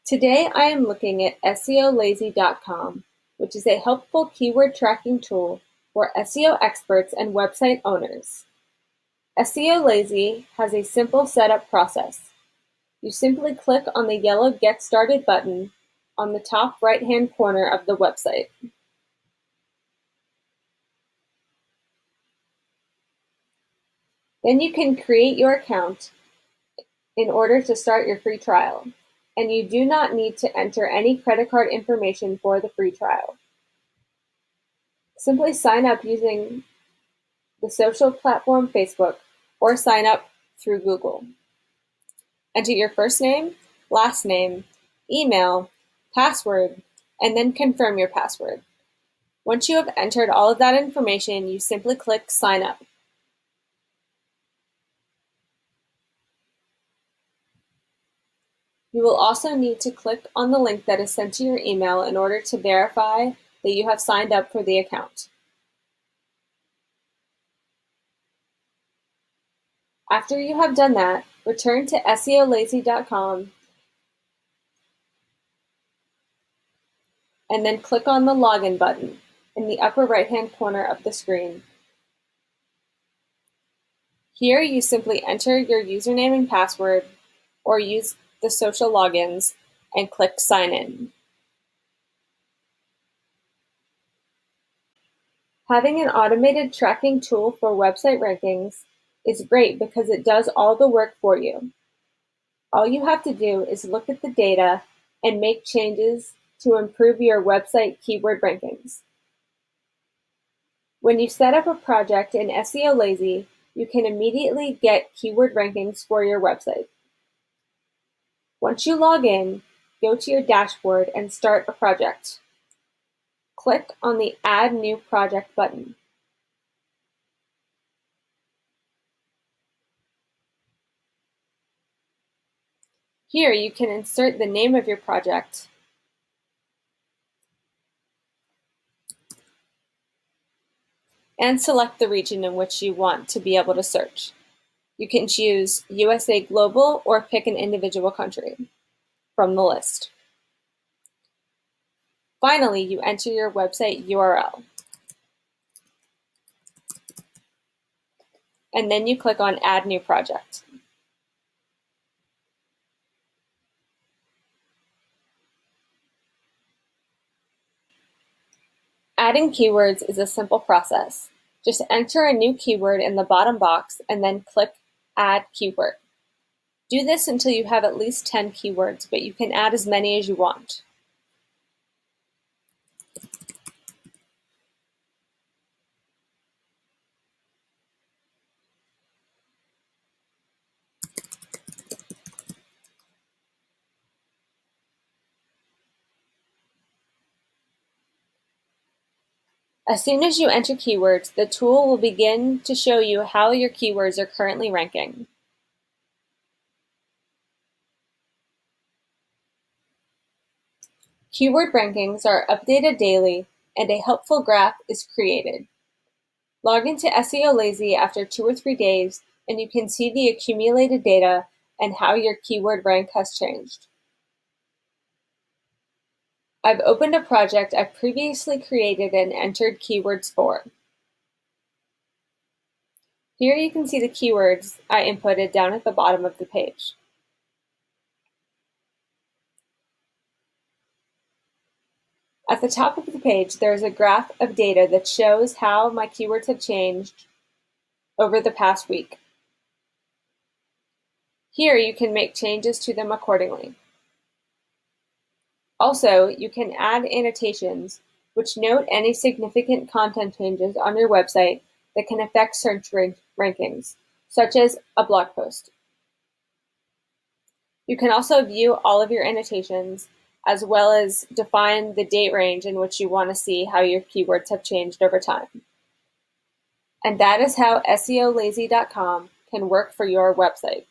Today I am looking at SEOlazy.com, which is a helpful keyword tracking tool for SEO experts and website owners. SEO Lazy has a simple setup process. You simply click on the yellow Get Started button on the top right-hand corner of the website. Then you can create your account in order to start your free trial, and you do not need to enter any credit card information for the free trial. Simply sign up using the social platform Facebook or sign up through Google. Enter your first name, last name, email, password, and then confirm your password. Once you have entered all of that information, you simply click Sign Up. You will also need to click on the link that is sent to your email in order to verify that you have signed up for the account. After you have done that, return to SEOlazy.com and then click on the Login button in the upper right-hand corner of the screen. Here you simply enter your username and password or use the social logins and click Sign In. Having an automated tracking tool for website rankings is great because it does all the work for you. All you have to do is look at the data and make changes to improve your website keyword rankings. When you set up a project in SEO Lazy, you can immediately get keyword rankings for your website. Once you log in, go to your dashboard and start a project. Click on the Add New Project button. Here you can insert the name of your project and select the region in which you want to be able to search. You can choose USA Global or pick an individual country from the list. Finally, you enter your website URL. And then you click on Add New Project. Adding keywords is a simple process. Just enter a new keyword in the bottom box and then click Add Keyword. Do this until you have at least 10 keywords, but you can add as many as you want. As soon as you enter keywords, the tool will begin to show you how your keywords are currently ranking. Keyword rankings are updated daily, and a helpful graph is created. Log into SEO Lazy after 2 or 3 days, and you can see the accumulated data and how your keyword rank has changed. I've opened a project I've previously created and entered keywords for. Here you can see the keywords I inputted down at the bottom of the page. At the top of the page, there is a graph of data that shows how my keywords have changed over the past week. Here you can make changes to them accordingly. Also, you can add annotations, which note any significant content changes on your website that can affect search rankings, such as a blog post. You can also view all of your annotations, as well as define the date range in which you want to see how your keywords have changed over time. And that is how SEOlazy.com can work for your website.